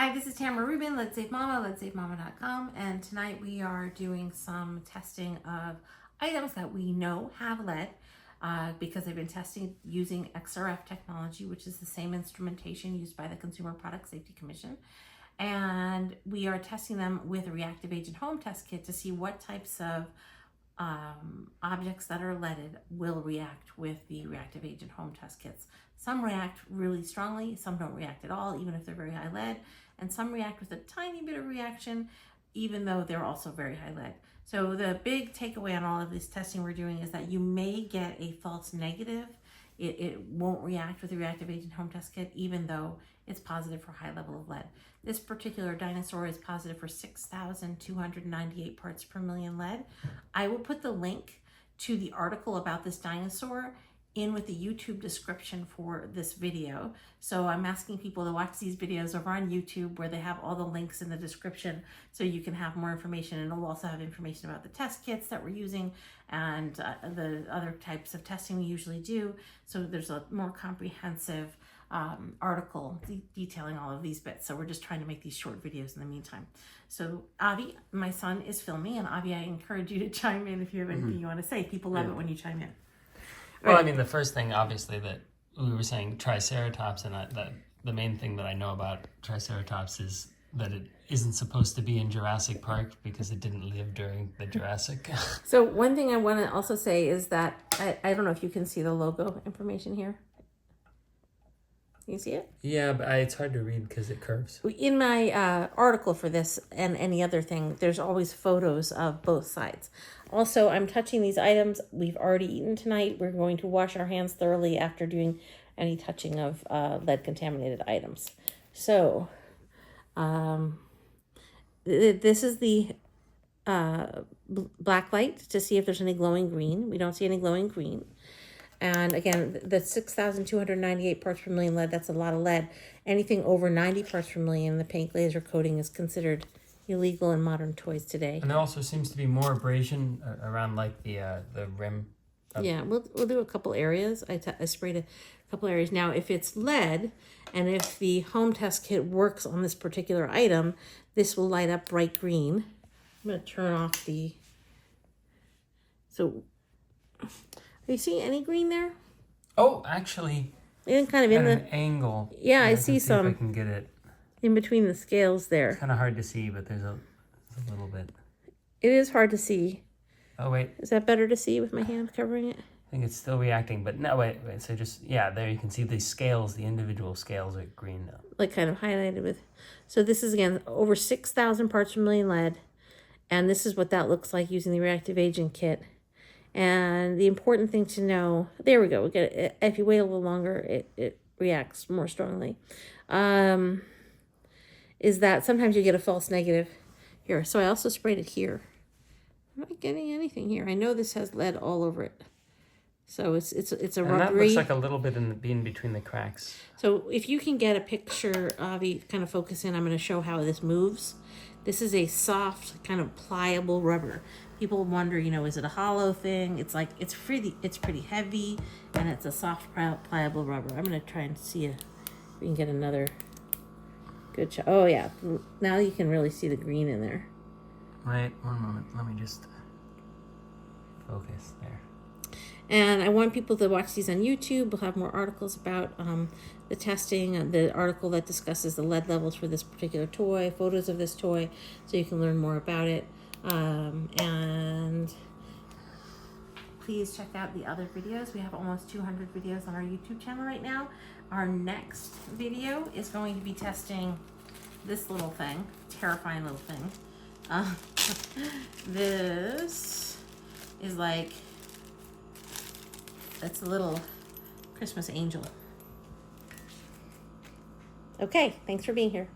Hi, this is Tamara Rubin, Let's Save Mama, letsavemama.com, and tonight we are doing some testing of items that we know have lead because they've been testing using XRF technology, which is the same instrumentation used by the Consumer Product Safety Commission. And we are testing them with a reactive agent home test kit to see what types of objects that are leaded will react with the reactive agent home test kits. Some react really strongly, some don't react at all, even if they're very high lead, and some react with a tiny bit of reaction, even though they're also very high lead. So the big takeaway on all of this testing we're doing is that you may get a false negative. It won't react with the reactive agent home test kit, even though it's positive for high level of lead. This particular Dinosaur is positive for 6,298 parts per million lead. I will put the link to the article about this dinosaur in with the YouTube description for this video. So I'm asking people to watch these videos over on YouTube where they have all the links in the description so you can have more information, and it'll also have information about the test kits that we're using and the other types of testing we usually do. So there's a more comprehensive article detailing all of these bits. So we're just trying to make these short videos in the meantime. So Avi, my son, is filming, and Avi, I encourage you to chime in if you have anything you want to say. People love it when you chime in. Well, I mean, the first thing, obviously, that we were saying Triceratops, and that the main thing that I know about Triceratops is that it isn't supposed to be in Jurassic Park because it didn't live during the Jurassic. So one thing I want to also say is that, I don't know if you can see the logo information here. You see it? Yeah, but it's hard to read because it curves. In my article for this and any other thing, there's always photos of both sides. Also, I'm touching these items we've already eaten tonight. We're going to wash our hands thoroughly after doing any touching of lead-contaminated items. So, this is the black light to see if there's any glowing green. We don't see any glowing green. And again, the 6,298 parts per million lead, that's a lot of lead. Anything over 90 parts per million, the pink laser coating is considered illegal in modern toys today. And there also seems to be more abrasion around like the rim. Yeah, we'll do a couple areas. I sprayed a couple areas. Now, if it's lead and if the home test kit works on this particular item, this will light up bright green. I'm going to turn off the... So... Are you seeing any green there? Oh, actually, And kind of in an angle. Yeah, I see some. If I can get it. In between the scales there. It's kind of hard to see, but there's a little bit. It is hard to see. Oh, wait. Is that better to see with my hand covering it? I think it's still reacting, but no, wait. So just, yeah, there you can see the scales, the individual scales are green now. Like kind of highlighted with. So this is, again, over 6,000 parts per million lead. And this is what that looks like using the reactive agent kit. And the important thing to know, there we go. We get it. If you wait a little longer, it reacts more strongly. Is that sometimes you get a false negative here. So I also sprayed it here. I'm not getting anything here. I know this has lead all over it. So it's a rubbery. And that looks like a little bit in between the cracks. So if you can get a picture, Avi, kind of focus in, I'm going to show how this moves. This is a soft, kind of pliable rubber. People wonder, is it a hollow thing? It's like, it's pretty heavy, and it's a soft, pliable rubber. I'm going to try and see if we can get another good shot. Oh, yeah. Now you can really see the green in there. Wait, one moment. Let me just focus there. And I want people to watch these on YouTube. We'll have more articles about the testing, the article that discusses the lead levels for this particular toy, photos of this toy, so you can learn more about it. And please check out the other videos. We have almost 200 videos on our YouTube channel right now. Our next video is going to be testing this little thing, terrifying little thing. This is like, it's a little Christmas angel. Okay, thanks for being here.